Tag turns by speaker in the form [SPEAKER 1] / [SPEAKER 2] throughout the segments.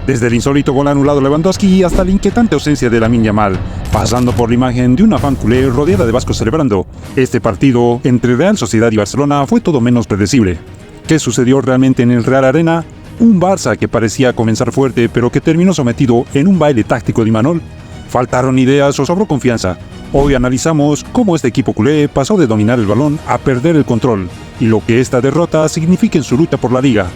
[SPEAKER 1] Desde el insólito gol anulado Lewandowski hasta la inquietante ausencia de Lamine Yamal, pasando por la imagen de una fan culé rodeada de vascos celebrando. Este partido entre Real Sociedad y Barcelona fue todo menos predecible. ¿Qué sucedió realmente en el Real Arena? Un Barça que parecía comenzar fuerte pero que terminó sometido en un baile táctico de Imanol. ¿Faltaron ideas o sobró confianza? Hoy analizamos cómo este equipo culé pasó de dominar el balón a perder el control y lo que esta derrota significa en su lucha por la liga.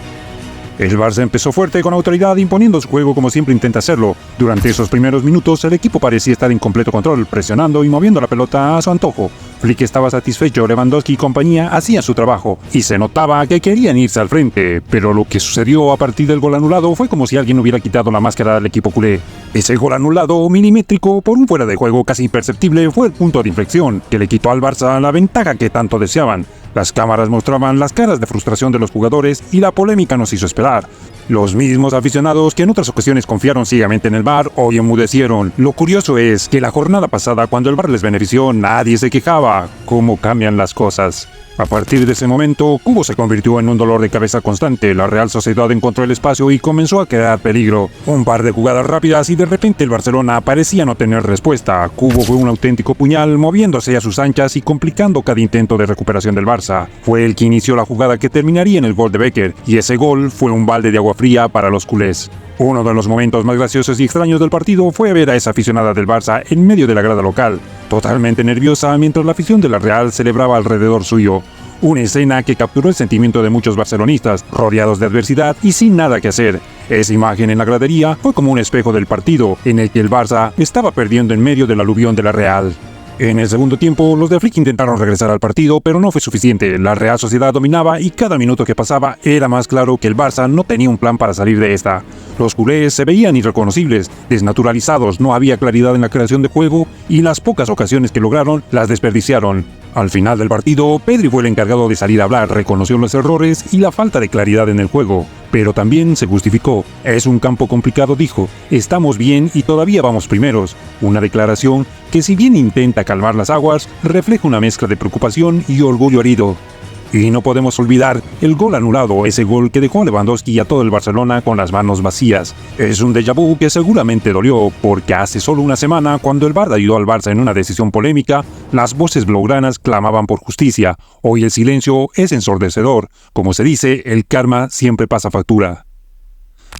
[SPEAKER 1] El Barça empezó fuerte con autoridad, imponiendo su juego como siempre intenta hacerlo. Durante esos primeros minutos el equipo parecía estar en completo control, presionando y moviendo la pelota a su antojo. Flick estaba satisfecho, Lewandowski y compañía hacían su trabajo, y se notaba que querían irse al frente, pero lo que sucedió a partir del gol anulado fue como si alguien hubiera quitado la máscara al equipo culé. Ese gol anulado milimétrico por un fuera de juego casi imperceptible fue el punto de inflexión, que le quitó al Barça la ventaja que tanto deseaban. Las cámaras mostraban las caras de frustración de los jugadores y la polémica nos hizo esperar. Los mismos aficionados que en otras ocasiones confiaron ciegamente en el VAR hoy enmudecieron. Lo curioso es que la jornada pasada, cuando el VAR les benefició, nadie se quejaba. ¿Cómo cambian las cosas? A partir de ese momento, Kubo se convirtió en un dolor de cabeza constante. La Real Sociedad encontró el espacio y comenzó a crear peligro. Un par de jugadas rápidas y de repente el Barcelona parecía no tener respuesta. Kubo fue un auténtico puñal, moviéndose a sus anchas y complicando cada intento de recuperación del Barça. Fue el que inició la jugada que terminaría en el gol de Becker, y ese gol fue un balde de agua fría para los culés. Uno de los momentos más graciosos y extraños del partido fue ver a esa aficionada del Barça en medio de la grada local, totalmente nerviosa mientras la afición de la Real celebraba alrededor suyo. Una escena que capturó el sentimiento de muchos barcelonistas, rodeados de adversidad y sin nada que hacer. Esa imagen en la gradería fue como un espejo del partido, en el que el Barça estaba perdiendo en medio del aluvión de la Real. En el segundo tiempo, los de Flick intentaron regresar al partido, pero no fue suficiente. La Real Sociedad dominaba y cada minuto que pasaba era más claro que el Barça no tenía un plan para salir de esta. Los culés se veían irreconocibles, desnaturalizados, no había claridad en la creación de juego y las pocas ocasiones que lograron las desperdiciaron. Al final del partido, Pedri fue el encargado de salir a hablar, reconoció los errores y la falta de claridad en el juego, pero también se justificó. Es un campo complicado, dijo. Estamos bien y todavía vamos primeros. Una declaración que, si bien intenta calmar las aguas, refleja una mezcla de preocupación y orgullo herido. Y no podemos olvidar el gol anulado, ese gol que dejó a Lewandowski y a todo el Barcelona con las manos vacías. Es un déjà vu que seguramente dolió, porque hace solo una semana, cuando el VAR ayudó al Barça en una decisión polémica, las voces blaugranas clamaban por justicia. Hoy el silencio es ensordecedor. Como se dice, el karma siempre pasa factura.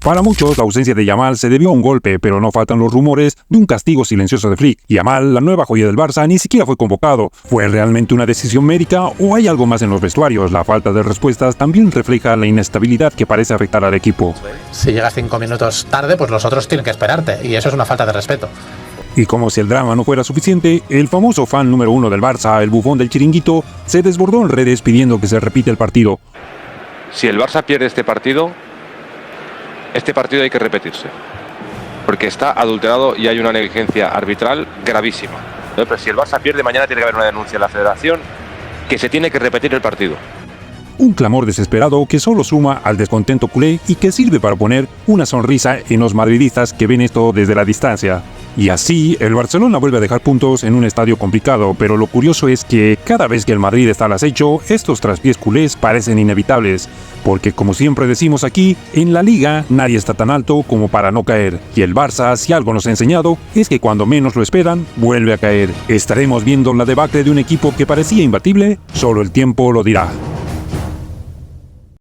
[SPEAKER 1] Para muchos, la ausencia de Yamal se debió a un golpe, pero no faltan los rumores de un castigo silencioso de Flick. Yamal, la nueva joya del Barça, ni siquiera fue convocado. ¿Fue realmente una decisión médica o hay algo más en los vestuarios? La falta de respuestas también refleja la inestabilidad que parece afectar al equipo.
[SPEAKER 2] Si llegas 5 minutos tarde, pues los otros tienen que esperarte, y eso es una falta de respeto.
[SPEAKER 1] Y como si el drama no fuera suficiente, el famoso fan número 1 del Barça, el bufón del chiringuito, se desbordó en redes pidiendo que se repita el partido.
[SPEAKER 3] Si el Barça pierde este partido hay que repetirse, porque está adulterado y hay una negligencia arbitral gravísima. Pero si el Barça pierde, mañana tiene que haber una denuncia en la federación que se tiene que repetir el partido.
[SPEAKER 1] Un clamor desesperado que solo suma al descontento culé y que sirve para poner una sonrisa en los madridistas que ven esto desde la distancia. Y así, el Barcelona vuelve a dejar puntos en un estadio complicado, pero lo curioso es que cada vez que el Madrid está al acecho, estos traspiés culés parecen inevitables, porque como siempre decimos aquí, en la Liga nadie está tan alto como para no caer, y el Barça, si algo nos ha enseñado, es que cuando menos lo esperan, vuelve a caer. ¿Estaremos viendo la debacle de un equipo que parecía imbatible? Solo el tiempo lo dirá.